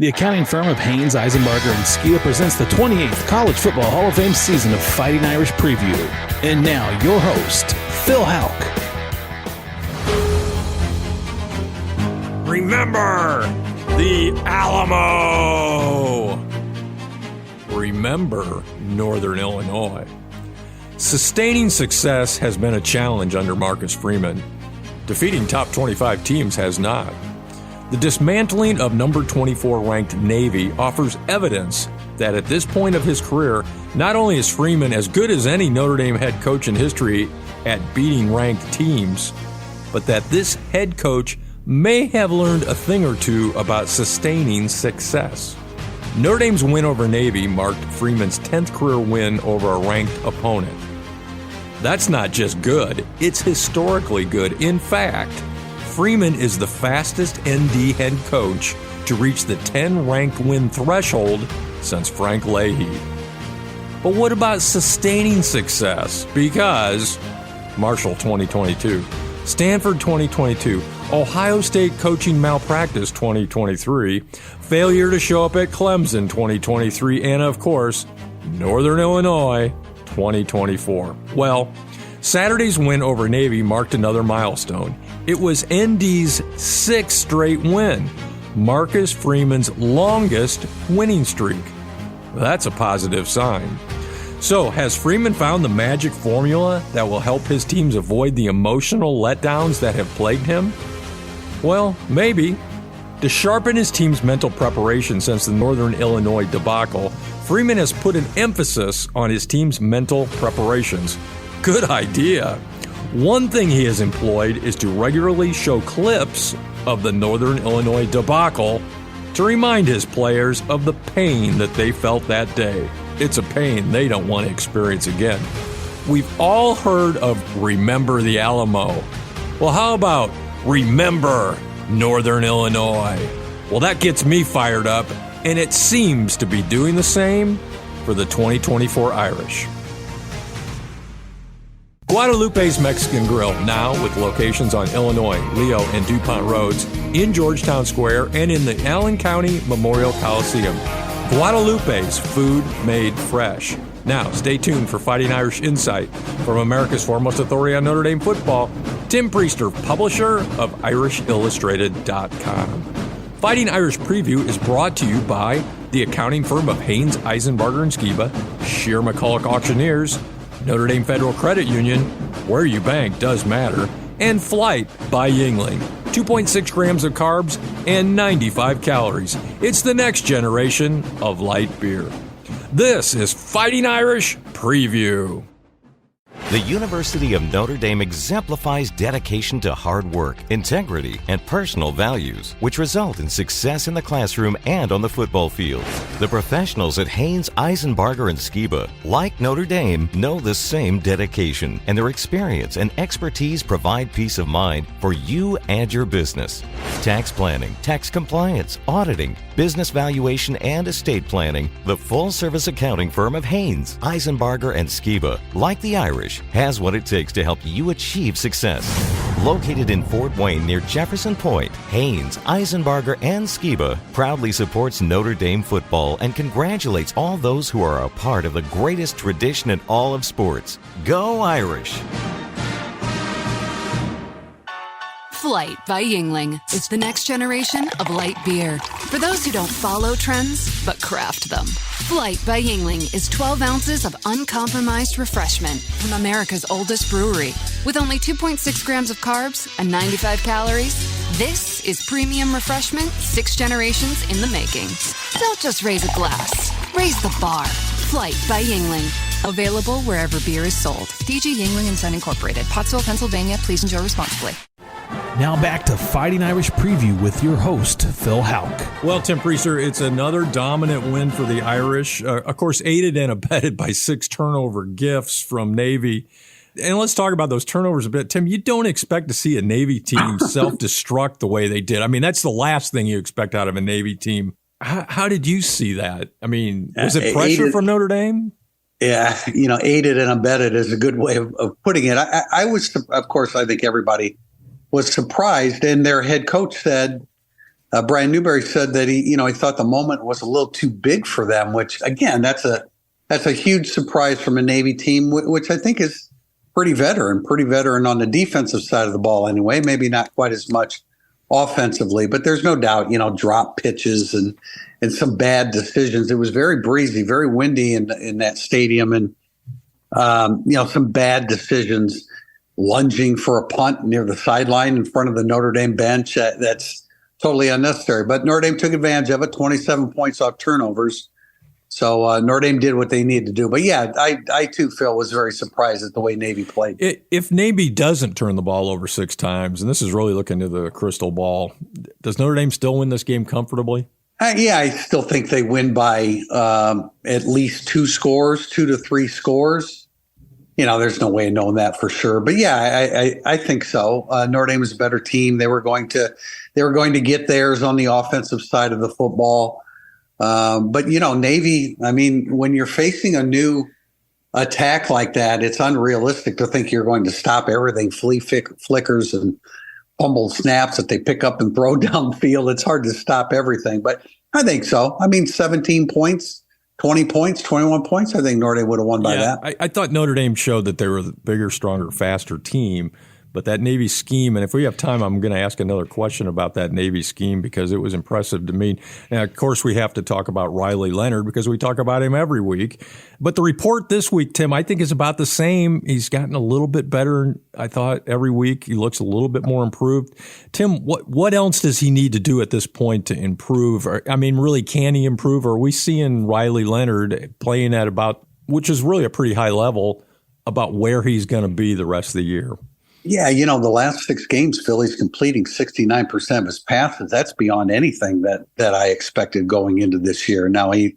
The accounting firm of Haynes, Eisenbarger, and Skia presents the 28th College Football Hall of Fame season of Fighting Irish Preview. And now, your host, Phil Houck. Remember the Alamo! Remember Northern Illinois. Sustaining success has been a challenge under Marcus Freeman. Defeating top 25 teams has not. The dismantling of number 24 ranked Navy offers evidence that at this point of his career, not only is Freeman as good as any Notre Dame head coach in history at beating ranked teams, but that this head coach may have learned a thing or two about sustaining success. Notre Dame's win over Navy marked Freeman's 10th career win over a ranked opponent. That's not just good, it's historically good. In fact, Freeman is the fastest ND head coach to reach the 10 ranked win threshold since Frank Leahy. But what about sustaining success? Because Marshall 2022, Stanford 2022, Ohio State coaching malpractice 2023, failure to show up at Clemson 2023, and of course, Northern Illinois 2024. Well, Saturday's win over Navy marked another milestone. It was ND's 6th straight win, Marcus Freeman's longest winning streak. That's a positive sign. So, has Freeman found the magic formula that will help his teams avoid the emotional letdowns that have plagued him? Well, maybe. To sharpen his team's mental preparation since the Northern Illinois debacle, Freeman has put an emphasis on his team's mental preparations. Good idea. One thing he has employed is to regularly show clips of the Northern Illinois debacle to remind his players of the pain that they felt that day. It's a pain they don't want to experience again. We've all heard of Remember the Alamo. Well, how about Remember Northern Illinois? Well, that gets me fired up, and it seems to be doing the same for the 2024 Irish. Guadalupe's Mexican Grill, now with locations on Illinois, Leo, and DuPont Roads, in Georgetown Square, and in the Allen County Memorial Coliseum. Guadalupe's food made fresh. Now, stay tuned for Fighting Irish Insight from America's foremost authority on Notre Dame football, Tim Priester, publisher of IrishIllustrated.com. Fighting Irish Preview is brought to you by the accounting firm of Haynes, Eisenbarger, and Skiba, Shear McCulloch Auctioneers, Notre Dame Federal Credit Union, where you bank does matter, and Flight by Yuengling. 2.6 grams of carbs and 95 calories. It's the next generation of light beer. This is Fighting Irish Preview. The University of Notre Dame exemplifies dedication to hard work, integrity, and personal values, which result in success in the classroom and on the football field. The professionals at Haynes, Eisenbarger, and Skiba, like Notre Dame, know the same dedication, and their experience and expertise provide peace of mind for you and your business. Tax planning, tax compliance, auditing, business valuation, and estate planning, the full-service accounting firm of Haynes, Eisenbarger, and Skiba, like the Irish, has what it takes to help you achieve success. Located in Fort Wayne near Jefferson Point, Haynes, Eisenbarger, and Skiba proudly supports Notre Dame football and congratulates all those who are a part of the greatest tradition in all of sports. Go Irish! Flight by Yuengling is the next generation of light beer. For those who don't follow trends, but craft them. Flight by Yuengling is 12 ounces of uncompromised refreshment from America's oldest brewery. With only 2.6 grams of carbs and 95 calories, this is premium refreshment 6 generations in the making. Don't just raise a glass, raise the bar. Flight by Yuengling. Available wherever beer is sold. DG Yuengling & Son Incorporated, Pottsville, Pennsylvania. Please enjoy responsibly. Now back to Fighting Irish Preview with your host, Phil Houck. Well, Tim Priester, it's another dominant win for the Irish. Of course, aided and abetted by 6 turnover gifts from Navy. And let's talk about those turnovers a bit. Tim, you don't expect to see a Navy team self-destruct the way they did. I mean, that's the last thing you expect out of a Navy team. How did you see that? I mean, was it pressure from Notre Dame? Yeah, aided and abetted is a good way of putting it. I was, of course, I think everybody was surprised, and their head coach said, Brian Newberry said that he thought the moment was a little too big for them, which again, that's a huge surprise from a Navy team, which I think is pretty veteran on the defensive side of the ball anyway. Maybe not quite as much offensively, but there's no doubt, drop pitches and some bad decisions. It was very breezy, very windy in that stadium, and some bad decisions, lunging for a punt near the sideline in front of the Notre Dame bench. That's totally unnecessary. But Notre Dame took advantage of it, 27 points off turnovers. So Notre Dame did what they needed to do. But yeah, I too, Phil, was very surprised at the way Navy played. If Navy doesn't turn the ball over 6 times, and this is really looking to the crystal ball, does Notre Dame still win this game comfortably? Yeah, I still think they win by at least 2 to 3 scores. There's no way of knowing that for sure. But yeah, I think so. Notre Dame is a better team. They were going to get theirs on the offensive side of the football. But Navy, I mean, when you're facing a new attack like that, it's unrealistic to think you're going to stop everything, flea flickers and fumbled snaps that they pick up and throw downfield. It's hard to stop everything, but I think so. I mean, 17 points, 20 points, 21 points. I think Notre Dame would have won by that. I thought Notre Dame showed that they were the bigger, stronger, faster team. But that Navy scheme, and if we have time, I'm going to ask another question about that Navy scheme because it was impressive to me. Now, of course, we have to talk about Riley Leonard because we talk about him every week. But the report this week, Tim, I think is about the same. He's gotten a little bit better, I thought, every week. He looks a little bit more improved. Tim, what else does he need to do at this point to improve? I mean, really, can he improve? Or are we seeing Riley Leonard playing at about, which is really a pretty high level, about where he's going to be the rest of the year? Yeah, the last 6 games, Philly's completing 69% of his passes. That's beyond anything that I expected going into this year. Now he's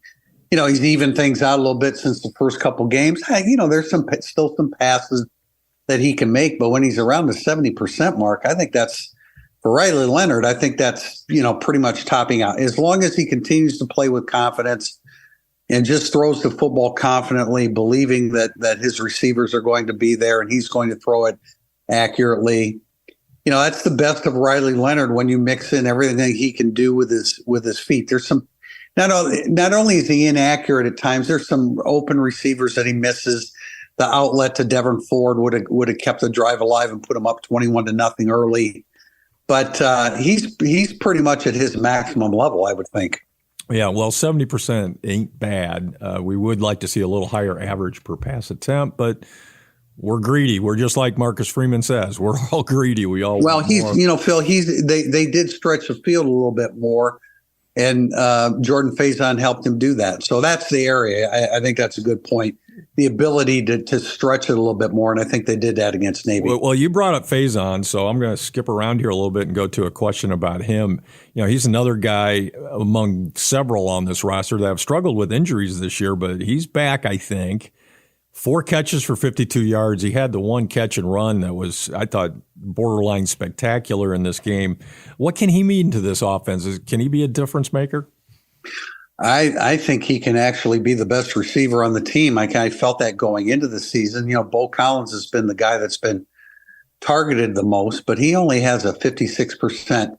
evened things out a little bit since the first couple games. Hey, there's still some passes that he can make, but when he's around the 70% mark, I think that's for Riley Leonard. I think that's pretty much topping out. As long as he continues to play with confidence and just throws the football confidently, believing that his receivers are going to be there and he's going to throw it accurately. That's the best of Riley Leonard when you mix in everything he can do with his feet. There's some not only is he inaccurate at times, there's some open receivers that he misses. The outlet to Devin Ford would have kept the drive alive and put him up 21-0 early. But he's pretty much at his maximum level, I would think. Yeah, well, 70% ain't bad. We would like to see a little higher average per pass attempt, but we're greedy. We're just like Marcus Freeman says. We're all greedy. We all want more. Phil, they did stretch the field a little bit more, and Jordan Faison helped him do that. So that's the area. I think that's a good point. The ability to stretch it a little bit more, and I think they did that against Navy. Well, you brought up Faison, so I'm going to skip around here a little bit and go to a question about him. He's another guy among several on this roster that have struggled with injuries this year, but he's back, I think. 4 catches for 52 yards. He had the 1 catch and run that was, I thought, borderline spectacular in this game. What can he mean to this offense? Can he be a difference maker? I think he can actually be the best receiver on the team. I felt that going into the season. Bo Collins has been the guy that's been targeted the most, but he only has a 56%,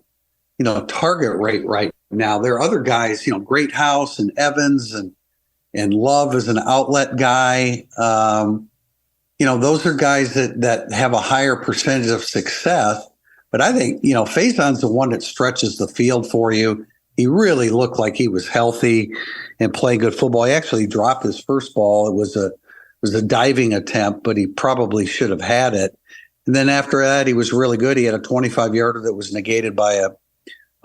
target rate right now. There are other guys, Greathouse and Evans and Love is an outlet guy. Those are guys that have a higher percentage of success. But I think, Faison's the one that stretches the field for you. He really looked like he was healthy and playing good football. He actually dropped his first ball. It was a diving attempt, but he probably should have had it. And then after that, he was really good. He had a 25-yarder that was negated by a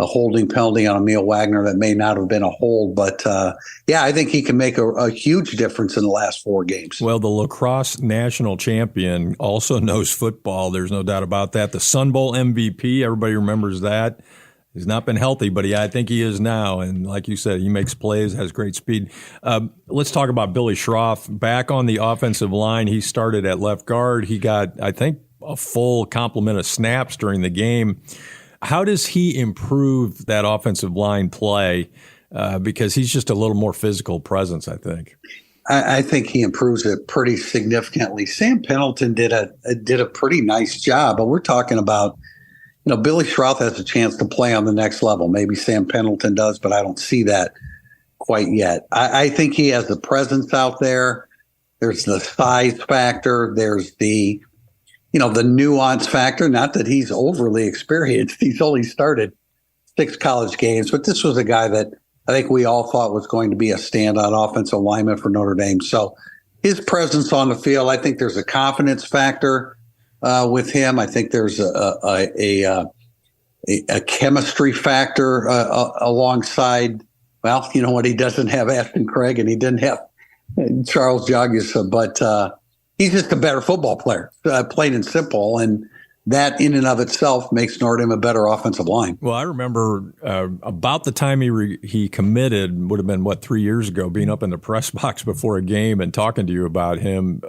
holding penalty on Emil Wagner that may not have been a hold. But, I think he can make a huge difference in the last 4 games. Well, the lacrosse national champion also knows football. There's no doubt about that. The Sun Bowl MVP, everybody remembers that. He's not been healthy, but I think he is now. And like you said, he makes plays, has great speed. Let's talk about Billy Schroff. Back on the offensive line, he started at left guard. He got, I think, a full complement of snaps during the game. How does he improve that offensive line play? Because he's just a little more physical presence, I think. I think he improves it pretty significantly. Sam Pendleton did a pretty nice job, but we're talking about, Billy Schrauth has a chance to play on the next level. Maybe Sam Pendleton does, but I don't see that quite yet. I think he has the presence out there. There's the size factor. There's the nuance factor. Not that he's overly experienced. He's only started 6 college games, but this was a guy that I think we all thought was going to be a standout offensive lineman for Notre Dame. So his presence on the field, I think there's a confidence factor with him. I think there's a chemistry factor alongside. Well, you know what? He doesn't have Ashton Craig and he didn't have Charles Jagusa, but he's just a better football player, plain and simple. And that in and of itself makes Notre Dame a better offensive line. Well, I remember about the time he committed, would have been, 3 years ago, being up in the press box before a game and talking to you about him.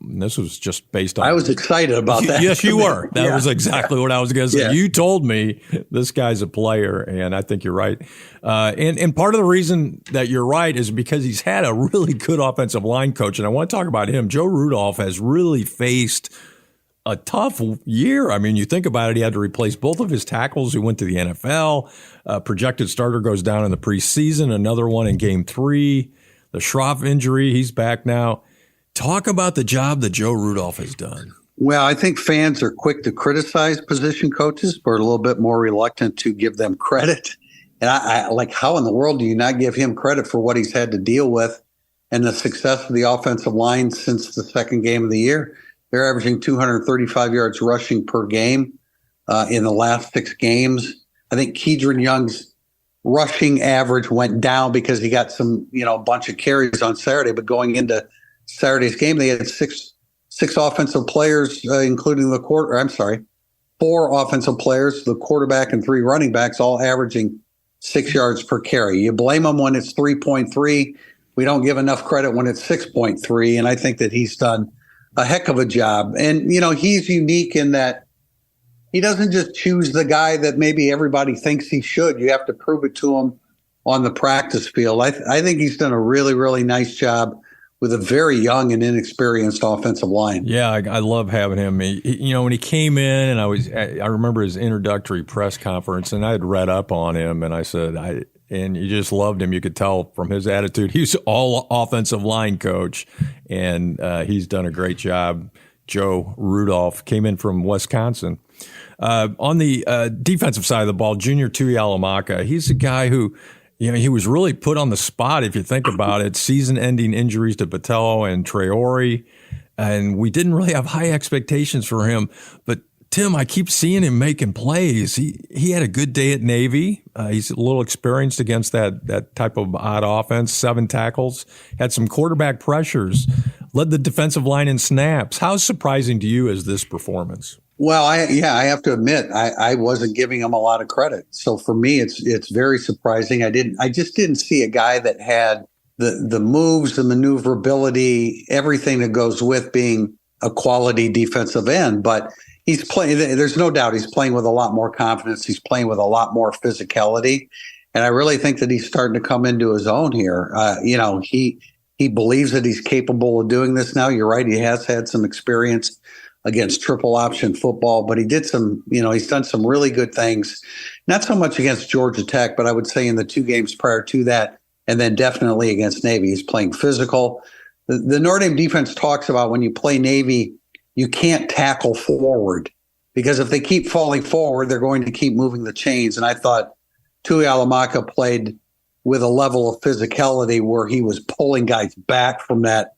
This was just based on... I was excited about that. Yes, you were. That was exactly what I was going to say. Yeah. You told me this guy's a player, and I think you're right. And part of the reason that you're right is because he's had a really good offensive line coach, and I want to talk about him. Joe Rudolph has really faced a tough year. I mean, you think about it, he had to replace both of his tackles who went to the NFL. Projected starter goes down in the preseason, another one in game 3. The Schroff injury, he's back now. Talk about the job that Joe Rudolph has done. Well, I think fans are quick to criticize position coaches, but are a little bit more reluctant to give them credit. And I like, how in the world do you not give him credit for what he's had to deal with and the success of the offensive line since the second game of the year? They're averaging 235 yards rushing per game in the last 6 games. I think Kedron Young's rushing average went down because he got some, a bunch of carries on Saturday. But going into Saturday's game, they had six offensive players, including the 4 offensive players, the quarterback and 3 running backs, all averaging 6 yards per carry. You blame them when it's 3.3. We don't give enough credit when it's 6.3. And I think that he's done a heck of a job. And, he's unique in that he doesn't just choose the guy that maybe everybody thinks he should. You have to prove it to him on the practice field. I think he's done a really, really nice job with a very young and inexperienced offensive line. Yeah, I love having him. When he came in, and I remember his introductory press conference, and I had read up on him, and I said, and you just loved him. You could tell from his attitude. He's all offensive line coach, and he's done a great job. Joe Rudolph came in from Wisconsin. On the defensive side of the ball, Junior Tuihalamaka, he's a guy who, he was really put on the spot, if you think about it. Season-ending injuries to Botelho and Traore, and we didn't really have high expectations for him. But Tim, I keep seeing him making plays. He had a good day at Navy. He's a little experienced against that type of odd offense. 7 tackles, had some quarterback pressures, led the defensive line in snaps. How surprising to you is this performance? Well, I have to admit, I wasn't giving him a lot of credit. So for me, it's very surprising. I just didn't see a guy that had the moves, the maneuverability, everything that goes with being a quality defensive end. But he's playing. There's no doubt he's playing with a lot more confidence. He's playing with a lot more physicality, and I really think that he's starting to come into his own here. He believes that he's capable of doing this now. You're right. He has had some experience against triple option football, but he did he's done some really good things, not so much against Georgia Tech, but I would say in the 2 games prior to that, and then definitely against Navy. He's playing physical. The Notre Dame defense talks about when you play Navy, you can't tackle forward because if they keep falling forward, they're going to keep moving the chains. And I thought Tuihalamaka played with a level of physicality where he was pulling guys back from that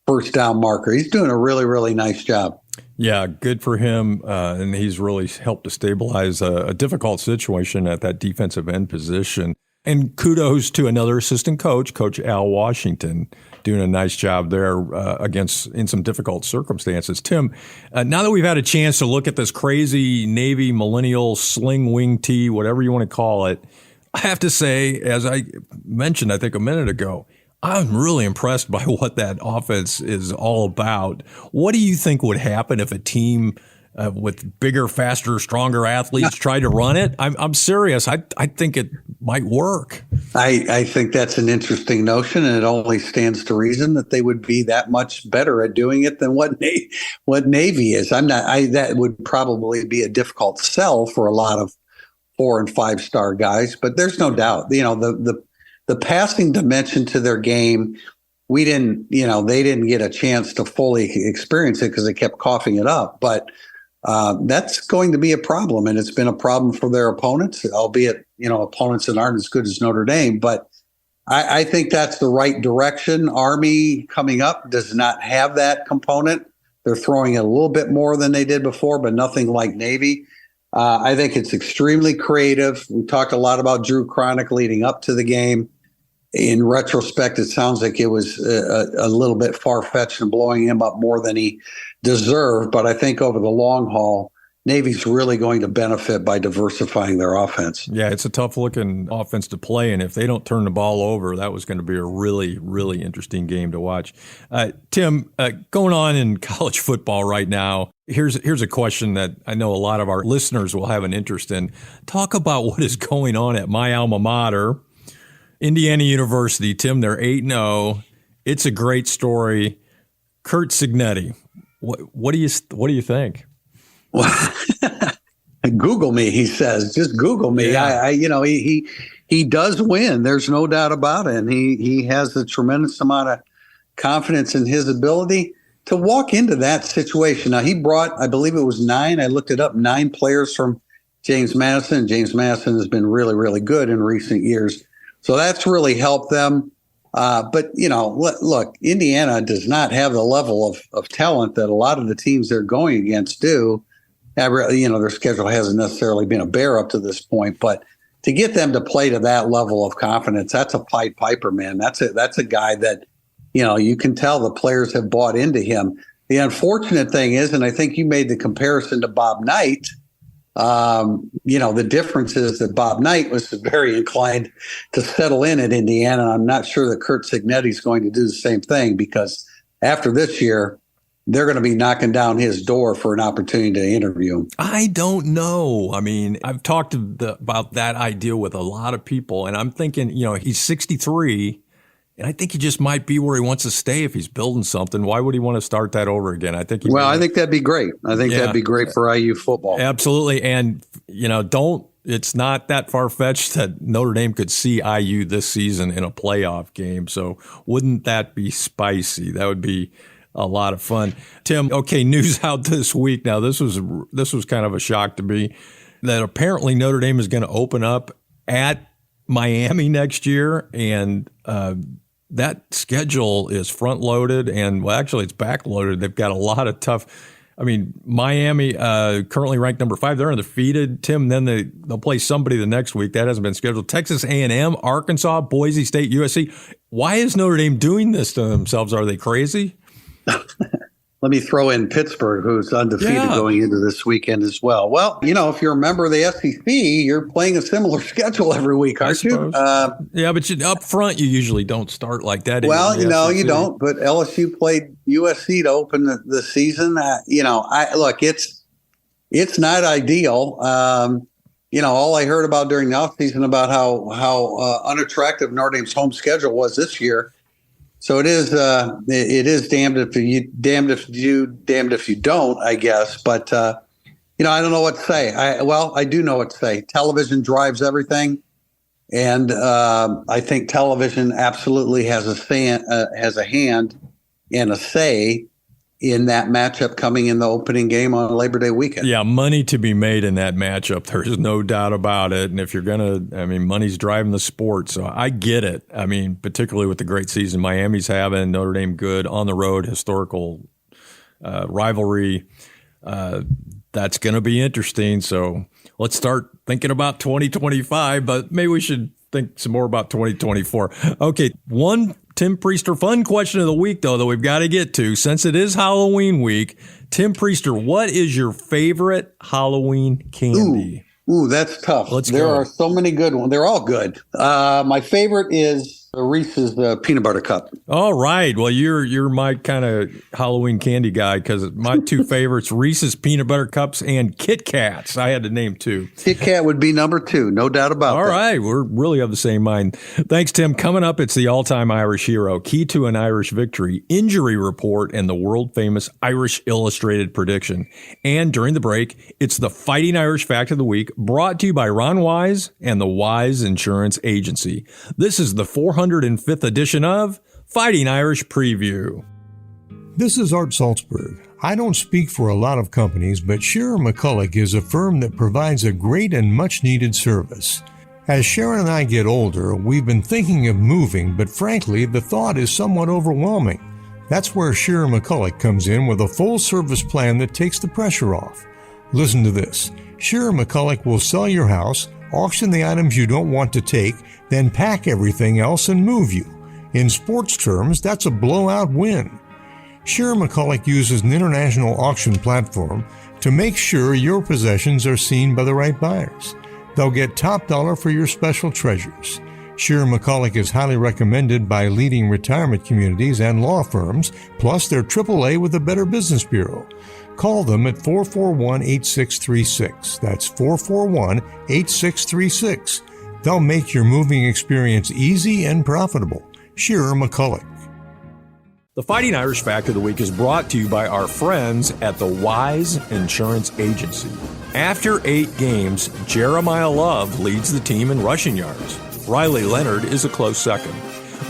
first down marker. He's doing a really, really nice job. Yeah, good for him, and he's really helped to stabilize a difficult situation at that defensive end position. And kudos to another assistant coach, Coach Al Washington, doing a nice job there in some difficult circumstances. Tim, now that we've had a chance to look at this crazy Navy millennial sling wing tee, whatever you want to call it, I have to say, as I mentioned, I think a minute ago, I'm really impressed by what that offense is all about. What do you think would happen if a team with bigger, faster, stronger athletes try to run it? I'm serious. I think it might work. I think that's an interesting notion, and it only stands to reason that they would be that much better at doing it than what Navy is. That would probably be a difficult sell for a lot of 4 and 5 star guys, but there's no doubt, the passing dimension to their game, they didn't get a chance to fully experience it because they kept coughing it up. But that's going to be a problem, and it's been a problem for their opponents, albeit, opponents that aren't as good as Notre Dame. But I think that's the right direction. Army coming up does not have that component. They're throwing it a little bit more than they did before, but nothing like Navy. I think it's extremely creative. We talked a lot about Drew Cronick leading up to the game. In retrospect, it sounds like it was a little bit far-fetched and blowing him up more than he deserved. But I think over the long haul, Navy's really going to benefit by diversifying their offense. Yeah, it's a tough-looking offense to play, and if they don't turn the ball over, that was going to be a really, really interesting game to watch. Tim, going on in college football right now, here's a question that I know a lot of our listeners will have an interest in. Talk about what is going on at my alma mater, Indiana University. Tim, they're 8-0. It's a great story. Curt Cignetti, what do you think? Well, Google me, he says. Just Google me. Yeah. He does win. There's no doubt about it. And he has a tremendous amount of confidence in his ability to walk into that situation. Now, he brought, I believe it was 9. I looked it up, 9 players from James Madison. James Madison has been really, really good in recent years. So that's really helped them. But, look, Indiana does not have the level of talent that a lot of the teams they're going against do. Their schedule hasn't necessarily been a bear up to this point, but to get them to play to that level of confidence, that's a Pied Piper, man. That's a guy that, you can tell the players have bought into him. The unfortunate thing is, and I think you made the comparison to Bob Knight, the difference is that Bob Knight was very inclined to settle in at Indiana. I'm not sure that Curt Cignetti is going to do the same thing, because after this year, they're going to be knocking down his door for an opportunity to interview him. I don't know. I mean, I've talked about that idea with a lot of people, and I'm thinking, he's 63, and I think he just might be where he wants to stay if he's building something. Why would he want to start that over again? I think that'd be great. I think that'd be great for IU football. Absolutely. And, it's not that far-fetched that Notre Dame could see IU this season in a playoff game. So wouldn't that be spicy? That would be a lot of fun. Tim, okay, news out this week. Now, this was kind of a shock to me that apparently Notre Dame is going to open up at Miami next year, and that schedule is front-loaded, and actually it's back-loaded. They've got a lot of tough. I mean, Miami currently ranked number 5. They're undefeated. Tim, then they'll play somebody the next week. That hasn't been scheduled. Texas A&M, Arkansas, Boise State, USC. Why is Notre Dame doing this to themselves? Are they crazy? Let me throw in Pittsburgh, who's undefeated going into this weekend as well. Well, if you're a member of the SEC, you're playing a similar schedule every week, aren't you? Yeah, but up front, you usually don't start like that. Well, you don't. But LSU played USC to open the season. It's not ideal. All I heard about during the offseason about how unattractive Notre Dame's home schedule was this year. So it is damned if you do, damned if you don't, I guess. But, I don't know what to say. I do know what to say. Television drives everything. And I think television absolutely has a hand and a say in that matchup coming in the opening game on Labor Day weekend. Yeah, money to be made in that matchup. There's no doubt about it. And if you're money's driving the sport. So I get it. I mean, particularly with the great season Miami's having, Notre Dame good, on the road, historical rivalry. That's going to be interesting. So let's start thinking about 2025, but maybe we should think some more about 2024. Okay, one Tim Priester fun question of the week, though, that we've got to get to. Since it is Halloween week, Tim Priester, what is your favorite Halloween candy? Ooh, that's tough. Let's there go. Are so many good ones. They're all good. My favorite is The Reese's peanut butter cup. All right. Well, you're my kind of Halloween candy guy because my two favorites, Reese's peanut butter cups and Kit Kats. I had to name two. Kit Kat would be number 2, no doubt about that. All right. We're really of the same mind. Thanks, Tim. Coming up, it's the all-time Irish hero, key to an Irish victory, injury report, and the world-famous Irish Illustrated prediction. And during the break, it's the Fighting Irish Fact of the Week, brought to you by Ron Wise and the Wise Insurance Agency. This is the 405th edition of Fighting Irish Preview. This is Art Salzberg. I don't speak for a lot of companies, but Shearer McCulloch is a firm that provides a great and much-needed service. As Sharon and I get older, we've been thinking of moving, but frankly, the thought is somewhat overwhelming. That's where Shearer McCulloch comes in with a full-service plan that takes the pressure off. Listen to this. Shearer McCulloch will sell your house, auction the items you don't want to take, then pack everything else and move you. In sports terms, that's a blowout win. Shearer McCulloch uses an international auction platform to make sure your possessions are seen by the right buyers. They'll get top dollar for your special treasures. Shearer McCulloch is highly recommended by leading retirement communities and law firms, plus they're AAA with the Better Business Bureau. Call them at 441-8636. That's 441-8636. They'll make your moving experience easy and profitable. Shearer McCulloch. The Fighting Irish Fact of the Week is brought to you by our friends at the Wise Insurance Agency. After 8 games, Jeremiah Love leads the team in rushing yards. Riley Leonard is a close second.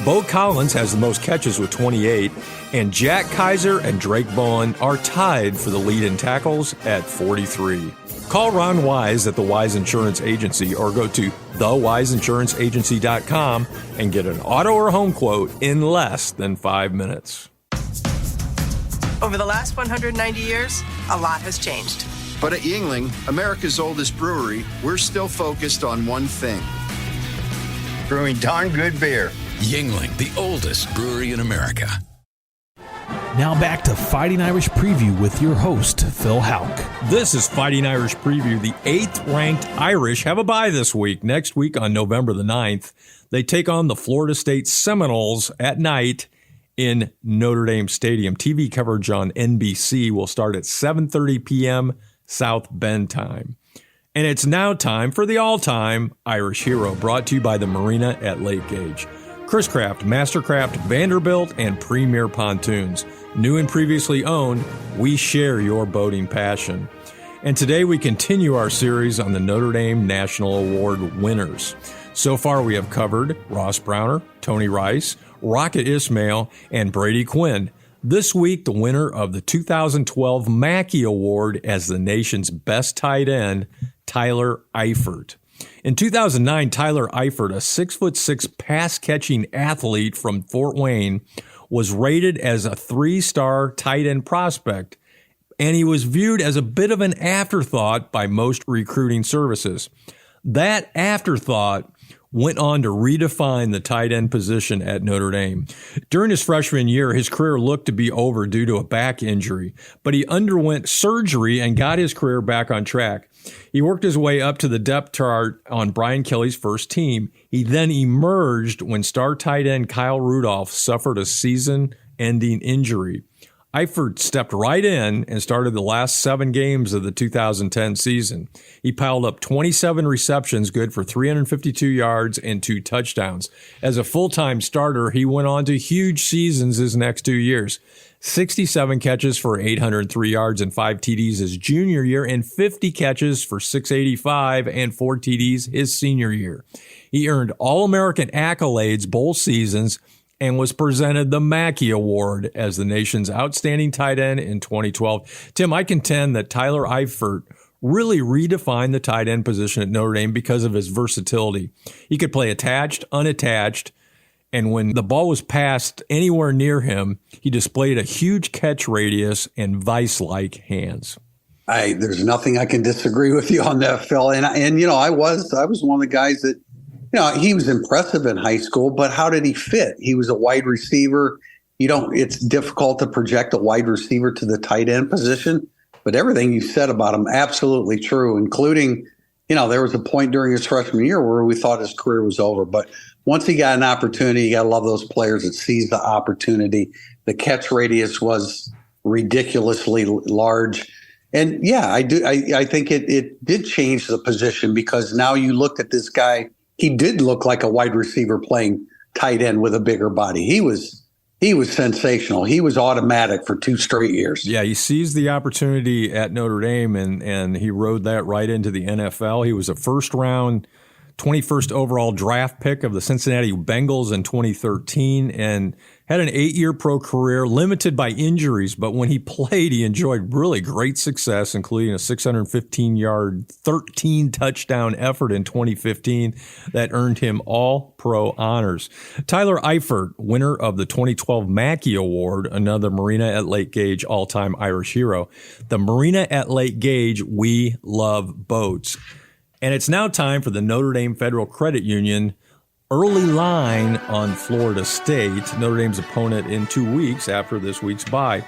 Bo Collins has the most catches with 28, and Jack Kaiser and Drake Bowen are tied for the lead in tackles at 43. Call Ron Wise at the Wise Insurance Agency or go to thewiseinsuranceagency.com and get an auto or home quote in less than 5 minutes. Over the last 190 years, a lot has changed. But at Yuengling, America's oldest brewery, we're still focused on one thing: brewing darn good beer. Yuengling, the oldest brewery in America. Now back to Fighting Irish Preview with your host, Phil Houck. This is Fighting Irish Preview. The 8th-ranked Irish have a bye this week. Next week on November the 9th, they take on the Florida State Seminoles at night in Notre Dame Stadium. TV coverage on NBC will start at 7:30 p.m. South Bend time. And it's now time for the all-time Irish hero, brought to you by the Marina at Lake Gage. Chris Craft, Mastercraft, Vanderbilt, and Premier Pontoons. New and previously owned, we share your boating passion. And today we continue our series on the Notre Dame National Award winners. So far we have covered Ross Browner, Tony Rice, Rocket Ismail, and Brady Quinn. This week, the winner of the 2012 Mackey Award as the nation's best tight end, Tyler Eifert. In 2009, Tyler Eifert, a 6'6" pass-catching athlete from Fort Wayne, was rated as a 3-star tight end prospect, and he was viewed as a bit of an afterthought by most recruiting services. That afterthought went on to redefine the tight end position at Notre Dame. During his freshman year, his career looked to be over due to a back injury, but he underwent surgery and got his career back on track. He worked his way up to the depth chart on Brian Kelly's first team. He then emerged when star tight end Kyle Rudolph suffered a season-ending injury. Eifert stepped right in and started the last 7 games of the 2010 season. He piled up 27 receptions, good for 352 yards and 2 touchdowns. As a full-time starter, he went on to huge seasons his next 2 years. 67 catches for 803 yards and 5 TDs his junior year, and 50 catches for 685 and 4 TDs his senior year. He earned All-American accolades both seasons and was presented the Mackey Award as the nation's outstanding tight end in 2012. Tim, I contend that Tyler Eifert really redefined the tight end position at Notre Dame because of his versatility. He could play attached, unattached, and when the ball was passed anywhere near him, he displayed a huge catch radius and vice-like hands. There's nothing I can disagree with you on that, Phil. And you know, I was one of the guys that, you know, he was impressive in high school, but how did he fit? He was a wide receiver. It's difficult to project a wide receiver to the tight end position, but everything you said about him, absolutely true, including, you know, there was a point during his freshman year where we thought his career was over, but once he got an opportunity, you got to love those players that seize the opportunity. The catch radius was ridiculously large. And yeah, I think it did change the position, because now you looked at this guy. He did look like a wide receiver playing tight end with a bigger body. He was sensational. He was automatic for 2 straight years. Yeah, he seized the opportunity at Notre Dame, and he rode that right into the NFL. He was a first-round, 21st overall draft pick of the Cincinnati Bengals in 2013, and had an 8-year pro career, limited by injuries. But when he played, he enjoyed really great success, including a 615-yard, 13-touchdown effort in 2015 that earned him All-Pro honors. Tyler Eifert, winner of the 2012 Mackey Award, another Marina at Lake Gage all-time Irish hero. The Marina at Lake Gage, we love boats. And it's now time for the Notre Dame Federal Credit Union early line on Florida State, Notre Dame's opponent in 2 weeks after this week's bye.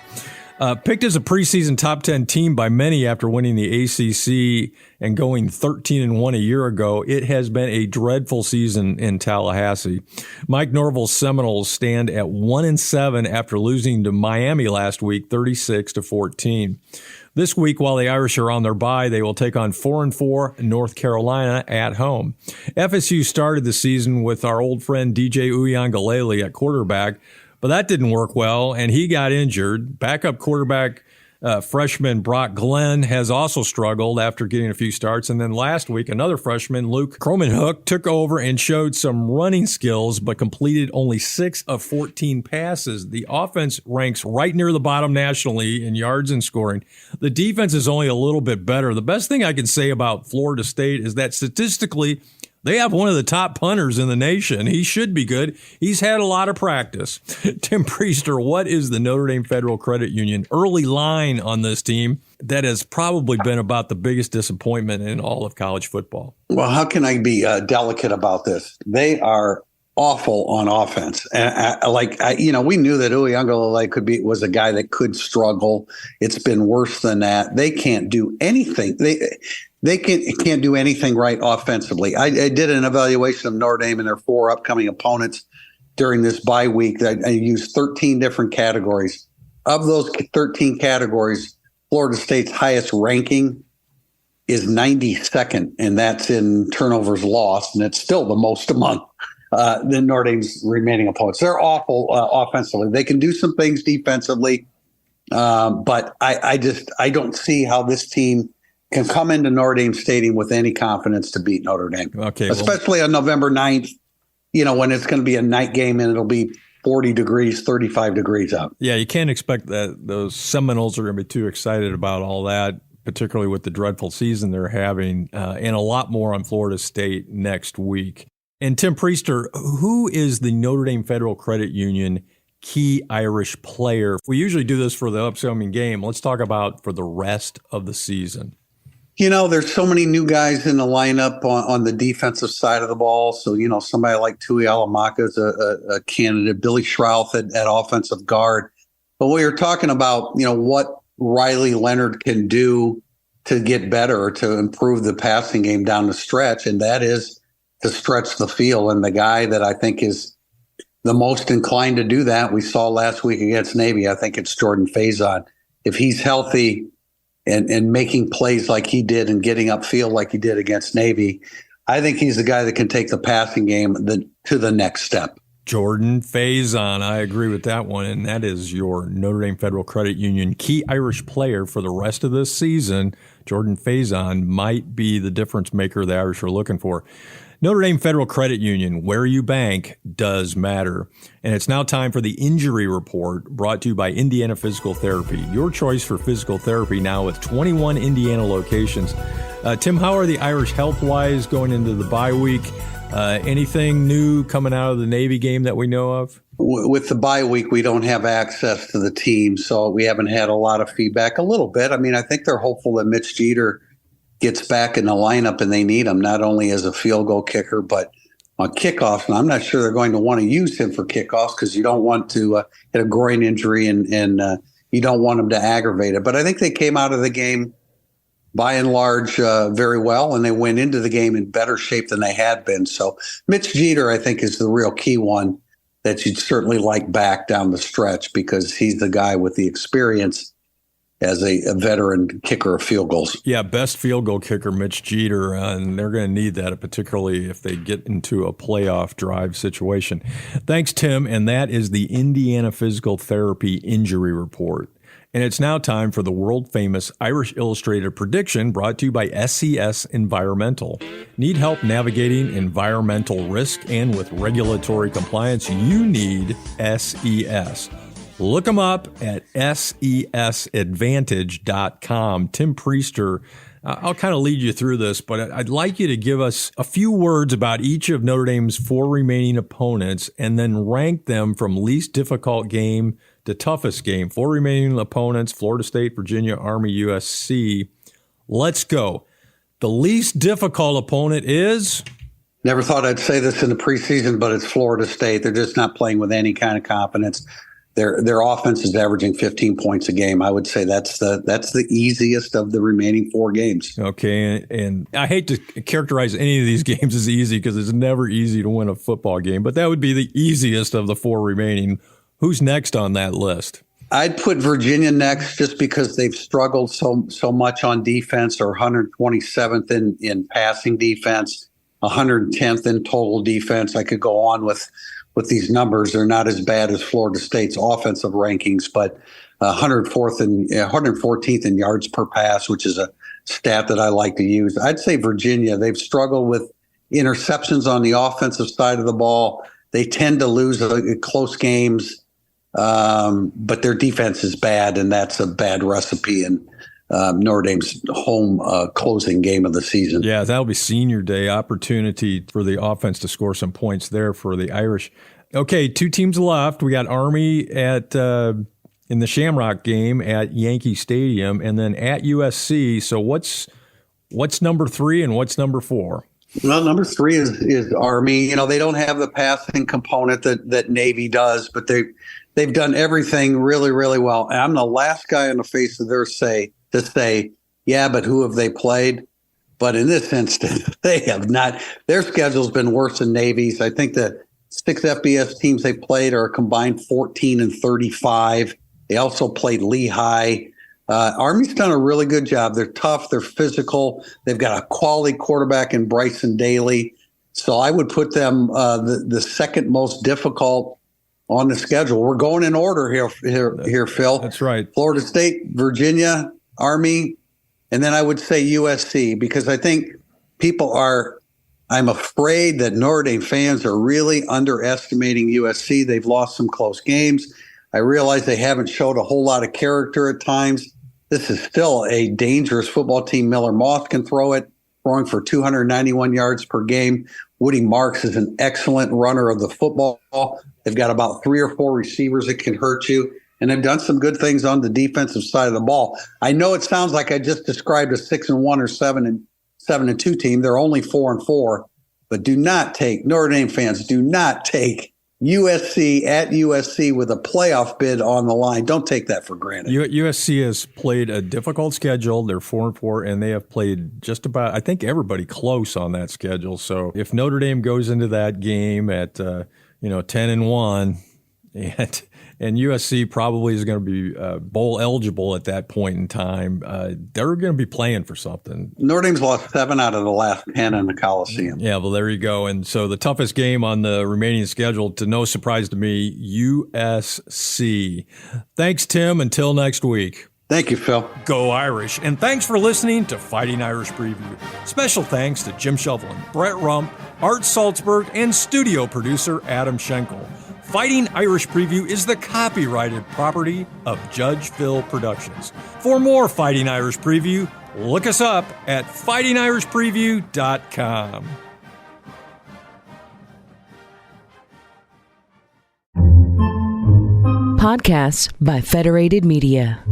Picked as a preseason top 10 team by many after winning the ACC and going 13-1 a year ago, it has been a dreadful season in Tallahassee. Mike Norvell's Seminoles stand at 1-7 after losing to Miami last week, 36-14. This week, while the Irish are on their bye, they will take on 4-4 North Carolina at home. FSU started the season with our old friend DJ Uiagalelei at quarterback, but that didn't work well, and he got injured. Backup quarterback freshman Brock Glenn has also struggled after getting a few starts. And then last week, another freshman, Luke Cromanhook, took over and showed some running skills, but completed only 6 of 14 passes. The offense ranks right near the bottom nationally in yards and scoring. The defense is only a little bit better. The best thing I can say about Florida State is that statistically, they have one of the top punters in the nation. He should be good. He's had a lot of practice. Tim Priester, what is the Notre Dame Federal Credit Union early line on this team that has probably been about the biggest disappointment in all of college football? Well, how can I be delicate about this? They are awful on offense. And we knew that Uiagalelei was a guy that could struggle. It's been worse than that. They can't do anything. They can't do anything right offensively. I did an evaluation of Notre Dame and their 4 upcoming opponents during this bye week. I used 13 different categories. Of those 13 categories, Florida State's highest ranking is 92nd, and that's in turnovers lost, and it's still the most among the Notre Dame's remaining opponents. They're awful offensively. They can do some things defensively, but I don't see how this team can come into Notre Dame Stadium with any confidence to beat Notre Dame. Okay, especially on November 9th, when it's going to be a night game and it'll be 40 degrees, 35 degrees out. Yeah, you can't expect that those Seminoles are going to be too excited about all that, particularly with the dreadful season they're having, and a lot more on Florida State next week. And Tim Priester, who is the Notre Dame Federal Credit Union key Irish player? We usually do this for the upcoming game. Let's talk about for the rest of the season. There's so many new guys in the lineup on the defensive side of the ball. So, somebody like Tui Alamaka is a candidate, Billy Schrouth at offensive guard. But we are talking about, what Riley Leonard can do to get better or to improve the passing game down the stretch, and that is to stretch the field. And the guy that I think is the most inclined to do that, we saw last week against Navy, I think it's Jordan Faison. If he's healthy and making plays like he did and getting upfield like he did against Navy, I think he's the guy that can take the passing game to the next step. Jordan Faison, I agree with that one, and that is your Notre Dame Federal Credit Union key Irish player for the rest of this season. Jordan Faison might be the difference maker the Irish are looking for. Notre Dame Federal Credit Union, where you bank does matter. And it's now time for the injury report brought to you by Indiana Physical Therapy. Your choice for physical therapy now with 21 Indiana locations. Tim, how are the Irish health-wise going into the bye week? Anything new coming out of the Navy game that we know of? With the bye week, we don't have access to the team, so we haven't had a lot of feedback. A little bit. I mean, I think they're hopeful that Mitch Jeter gets back in the lineup and they need him not only as a field goal kicker, but on kickoffs. And I'm not sure they're going to want to use him for kickoffs because you don't want to get a groin injury and you don't want him to aggravate it. But I think they came out of the game by and large, very well, and they went into the game in better shape than they had been. So Mitch Jeter, I think, is the real key one that you'd certainly like back down the stretch, because he's the guy with the experience as a veteran kicker of field goals. Yeah, best field goal kicker, Mitch Jeter, and they're going to need that, particularly if they get into a playoff drive situation. Thanks, Tim, and that is the Indiana Physical Therapy Injury Report. And it's now time for the world-famous Irish Illustrated prediction brought to you by SCS Environmental. Need help navigating environmental risk and with regulatory compliance? You need SES. Look them up at sesadvantage.com. Tim Priester, I'll kind of lead you through this, but I'd like you to give us a few words about each of Notre Dame's 4 remaining opponents and then rank them from least difficult game to toughest game. 4 remaining opponents: Florida State, Virginia, Army, USC. Let's go. The least difficult opponent is? Never thought I'd say this in the preseason, but it's Florida State. They're just not playing with any kind of confidence. Their offense is averaging 15 points a game. I would say that's the easiest of the remaining 4 games. Okay, and I hate to characterize any of these games as easy because it's never easy to win a football game, but that would be the easiest of the 4 remaining. Who's next on that list? I'd put Virginia next just because they've struggled so much on defense. Or 127th in passing defense, 110th in total defense. I could go on with these numbers. They're not as bad as Florida State's offensive rankings, but 114th in yards per pass, which is a stat that I like to use. I'd say Virginia, they've struggled with interceptions on the offensive side of the ball. They tend to lose close games, but their defense is bad, and that's a bad recipe in Notre Dame's home closing game of the season. Yeah, that'll be senior day opportunity for the offense to score some points there for the Irish. Okay, 2 teams left. We got Army at in the Shamrock game at Yankee Stadium, and then at USC. So what's number 3 and what's number 4? Well, number 3 is Army. You know, they don't have the passing component that Navy does, but they've done everything really, really well. And I'm the last guy on the face of their to say, yeah, but who have they played? But in this instance, they have not. Their schedule's been worse than Navy's. I think the 6 FBS teams they played are a combined 14-35. They also played Lehigh. Army's done a really good job. They're tough. They're physical. They've got a quality quarterback in Bryson Daly. So I would put them the second most difficult on the schedule. We're going in order here, Phil. That's right. Florida State, Virginia, Army, and then I would say USC, because I think I'm afraid that Notre Dame fans are really underestimating USC. They've lost some close games. I realize they haven't showed a whole lot of character at times. This is still a dangerous football team. Miller Moss can throw it, throwing for 291 yards per game. Woody Marks is an excellent runner of the football. They've got about 3 or 4 receivers that can hurt you. And they've done some good things on the defensive side of the ball. I know it sounds like I just described a 6-1 or 7-2 team. They're only 4-4. But do not take, Notre Dame fans, do not take USC at USC with a playoff bid on the line. Don't take that for granted. USC has played a difficult schedule. They're 4-4, and they have played just about, I think, everybody close on that schedule. So if Notre Dame goes into that game at 10-1, and USC probably is going to be bowl eligible at that point in time, they're going to be playing for something. Notre Dame's lost 7 out of the last 10 in the Coliseum. Yeah, well, there you go. And so the toughest game on the remaining schedule, to no surprise to me, USC. Thanks, Tim. Until next week. Thank you, Phil. Go Irish. And thanks for listening to Fighting Irish Preview. Special thanks to Jim Shovelin, Brett Rump, Art Salzberg, and studio producer Adam Schenkel. Fighting Irish Preview is the copyrighted property of Judge Phil Productions. For more Fighting Irish Preview, look us up at fightingirishpreview.com. Podcasts by Federated Media.